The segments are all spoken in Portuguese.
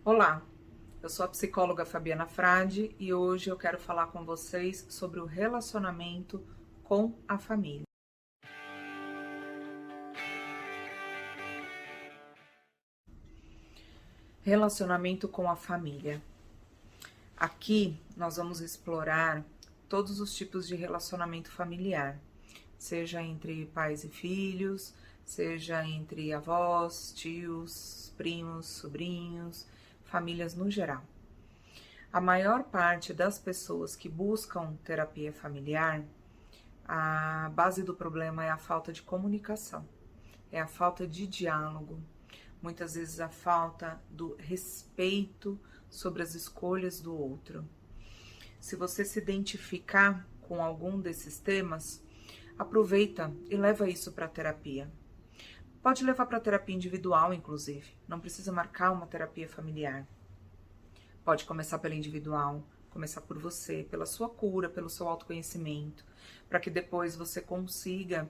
Olá, eu sou a psicóloga Fabiana Frade e hoje eu quero falar com vocês sobre o relacionamento com a família. Relacionamento com a família. Aqui nós vamos explorar todos os tipos de relacionamento familiar, seja entre pais e filhos, seja entre avós, tios, primos, sobrinhos, famílias no geral. A maior parte das pessoas que buscam terapia familiar, a base do problema é a falta de comunicação, é a falta de diálogo, muitas vezes a falta do respeito sobre as escolhas do outro. Se você se identificar com algum desses temas, aproveita e leva isso para a terapia. Pode levar para a terapia individual, inclusive, não precisa marcar uma terapia familiar. Pode começar pela individual, começar por você, pela sua cura, pelo seu autoconhecimento, para que depois você consiga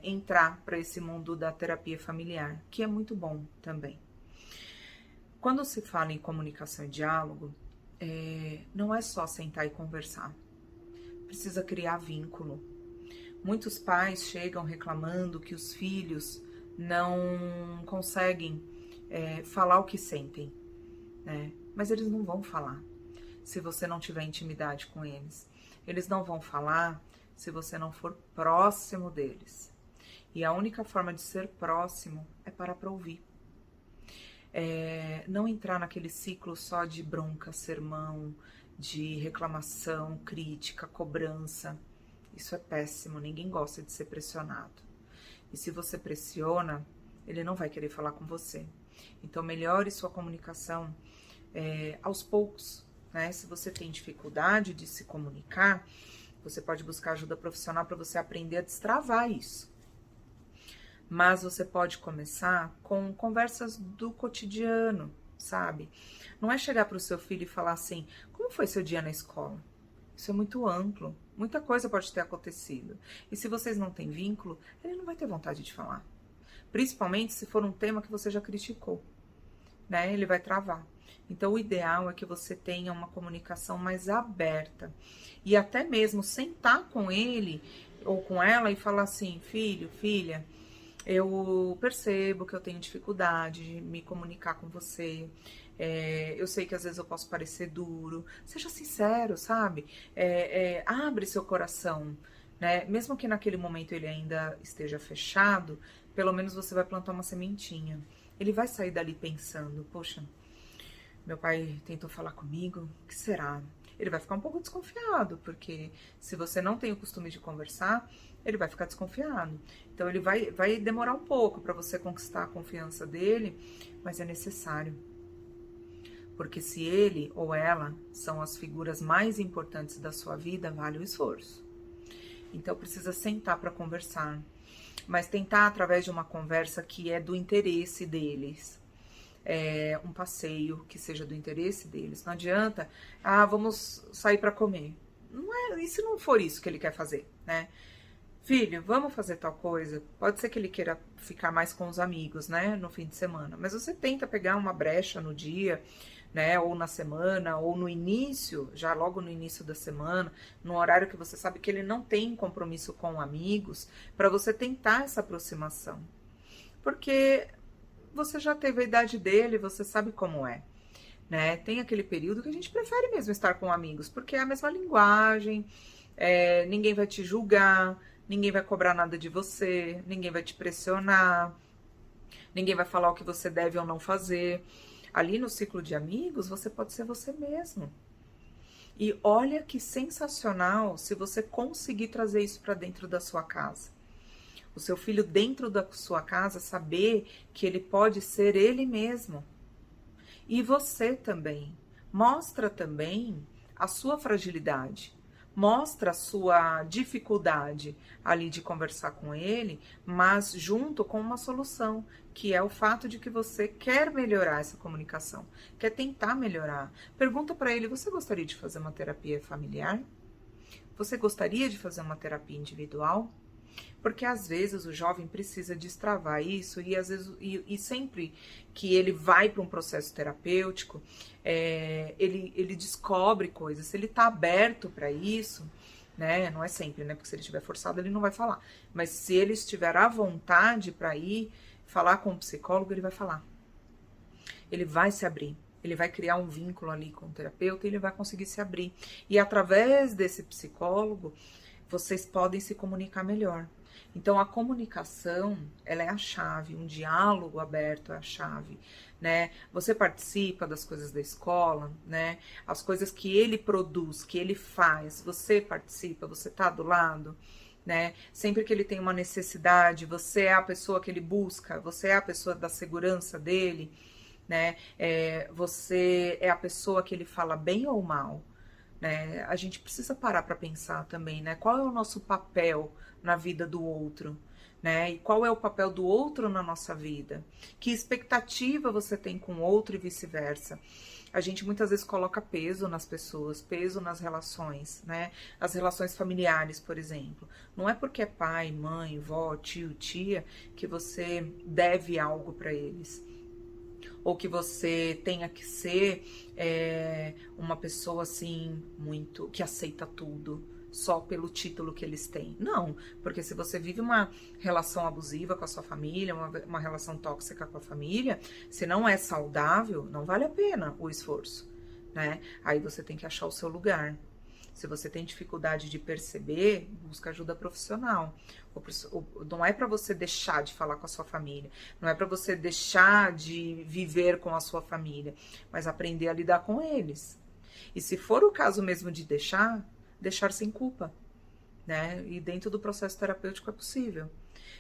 entrar para esse mundo da terapia familiar, que é muito bom também. Quando se fala em comunicação e diálogo, não é só sentar e conversar, precisa criar vínculo. Muitos pais chegam reclamando que os filhos não conseguem falar o que sentem, né? Mas eles não vão falar se você não tiver intimidade com eles. Eles não vão falar se você não for próximo deles. E a única forma de ser próximo é parar para ouvir. Não entrar naquele ciclo só de bronca, sermão, de reclamação, crítica, cobrança. Isso é péssimo, ninguém gosta de ser pressionado. E se você pressiona, ele não vai querer falar com você. Então melhore sua comunicação aos poucos, né? Se você tem dificuldade de se comunicar, você pode buscar ajuda profissional para você aprender a destravar isso. Mas você pode começar com conversas do cotidiano, sabe? Não é chegar para o seu filho e falar assim, como foi seu dia na escola? Isso é muito amplo, muita coisa pode ter acontecido. E se vocês não têm vínculo, ele não vai ter vontade de falar. Principalmente se for um tema que você já criticou, né? Ele vai travar. Então, o ideal é que você tenha uma comunicação mais aberta. E até mesmo sentar com ele ou com ela e falar assim, filho, filha, eu percebo que eu tenho dificuldade de me comunicar com você. Eu sei que às vezes eu posso parecer duro. Seja sincero, sabe? Abre seu coração, né? Mesmo que naquele momento ele ainda esteja fechado, pelo menos você vai plantar uma sementinha. Ele vai sair dali pensando, poxa, meu pai tentou falar comigo, o que será? Ele vai ficar um pouco desconfiado, porque se você não tem o costume de conversar, ele vai ficar desconfiado. Então ele vai demorar um pouco para você conquistar a confiança dele, mas é necessário. Porque se ele ou ela são as figuras mais importantes da sua vida, vale o esforço. Então precisa sentar para conversar, mas tentar através de uma conversa que é do interesse deles. Um passeio que seja do interesse deles. Não adianta, vamos sair para comer. Não é, e se não for isso que ele quer fazer, né? Filho, vamos fazer tal coisa. Pode ser que ele queira ficar mais com os amigos, né, no fim de semana. Mas você tenta pegar uma brecha no dia, né, ou na semana, ou no início, já logo no início da semana, no horário que você sabe que ele não tem compromisso com amigos, para você tentar essa aproximação. Porque você já teve a idade dele, você sabe como é, né? Tem aquele período que a gente prefere mesmo estar com amigos, porque é a mesma linguagem, ninguém vai te julgar, ninguém vai cobrar nada de você, ninguém vai te pressionar, ninguém vai falar o que você deve ou não fazer. Ali no ciclo de amigos, você pode ser você mesmo. E olha que sensacional se você conseguir trazer isso para dentro da sua casa. O seu filho dentro da sua casa saber que ele pode ser ele mesmo. E você também. Mostra também a sua fragilidade. Mostra a sua dificuldade ali de conversar com ele, mas junto com uma solução, que é o fato de que você quer melhorar essa comunicação, quer tentar melhorar. Pergunta para ele, você gostaria de fazer uma terapia familiar? Você gostaria de fazer uma terapia individual? Porque às vezes o jovem precisa destravar isso e às vezes e sempre que ele vai para um processo terapêutico, ele descobre coisas. Se ele está aberto para isso, né? Não é sempre, né? Porque se ele estiver forçado, ele não vai falar. Mas se ele estiver à vontade para ir falar com o psicólogo, ele vai falar. Ele vai se abrir. Ele vai criar um vínculo ali com o terapeuta e ele vai conseguir se abrir. E através desse psicólogo, vocês podem se comunicar melhor. Então, a comunicação, ela é a chave, um diálogo aberto é a chave, né? Você participa das coisas da escola, né? As coisas que ele produz, que ele faz, você participa, você tá do lado, né? Sempre que ele tem uma necessidade, você é a pessoa que ele busca, você é a pessoa da segurança dele, né? Você é a pessoa que ele fala bem ou mal, né? A gente precisa parar para pensar também, né? Qual é o nosso papel na vida do outro, né? E qual é o papel do outro na nossa vida? Que expectativa você tem com o outro e vice-versa? A gente muitas vezes coloca peso nas pessoas, peso nas relações, né? As relações familiares, por exemplo. Não é porque é pai, mãe, vó, tio, tia que você deve algo para eles. Ou que você tenha que ser uma pessoa assim, muito, que aceita tudo, só pelo título que eles têm. Não, porque se você vive uma relação abusiva com a sua família, uma relação tóxica com a família, se não é saudável, não vale a pena o esforço, né? Aí você tem que achar o seu lugar. Se você tem dificuldade de perceber, busca ajuda profissional. Não é para você deixar de falar com a sua família, não é para você deixar de viver com a sua família, mas aprender a lidar com eles. E se for o caso mesmo de deixar sem culpa, né? E dentro do processo terapêutico é possível.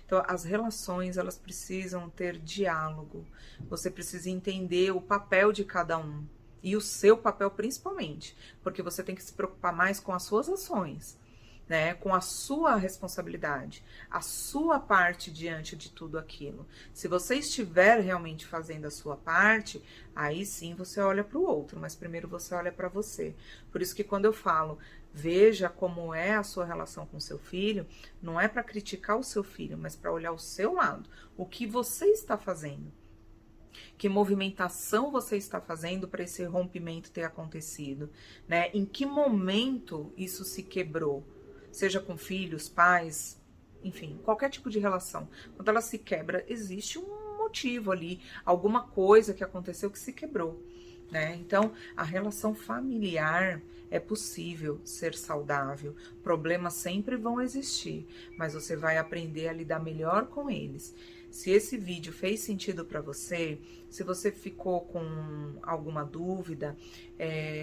Então, as relações, elas precisam ter diálogo. Você precisa entender o papel de cada um. E o seu papel principalmente, porque você tem que se preocupar mais com as suas ações, né? Com a sua responsabilidade, a sua parte diante de tudo aquilo. Se você estiver realmente fazendo a sua parte, aí sim você olha para o outro, mas primeiro você olha para você. Por isso que quando eu falo, veja como é a sua relação com seu filho, não é para criticar o seu filho, mas para olhar o seu lado, o que você está fazendo. Que movimentação você está fazendo para esse rompimento ter acontecido, né? Em que momento isso se quebrou? Seja com filhos, pais, enfim, qualquer tipo de relação. Quando ela se quebra, existe um motivo ali, alguma coisa que aconteceu que se quebrou, né? Então, a relação familiar é possível ser saudável. Problemas sempre vão existir, mas você vai aprender a lidar melhor com eles. Se esse vídeo fez sentido para você, se você ficou com alguma dúvida,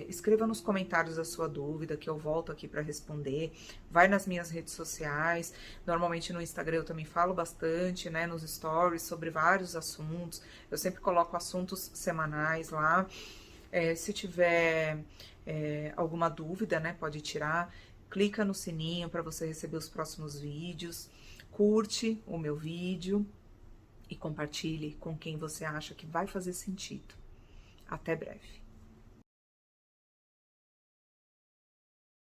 escreva nos comentários a sua dúvida, que eu volto aqui para responder. Vai nas minhas redes sociais, normalmente no Instagram eu também falo bastante, né, nos stories, sobre vários assuntos. Eu sempre coloco assuntos semanais lá. Se tiver alguma dúvida, né, pode tirar. Clica no sininho para você receber os próximos vídeos. Curte o meu vídeo e compartilhe com quem você acha que vai fazer sentido. Até breve.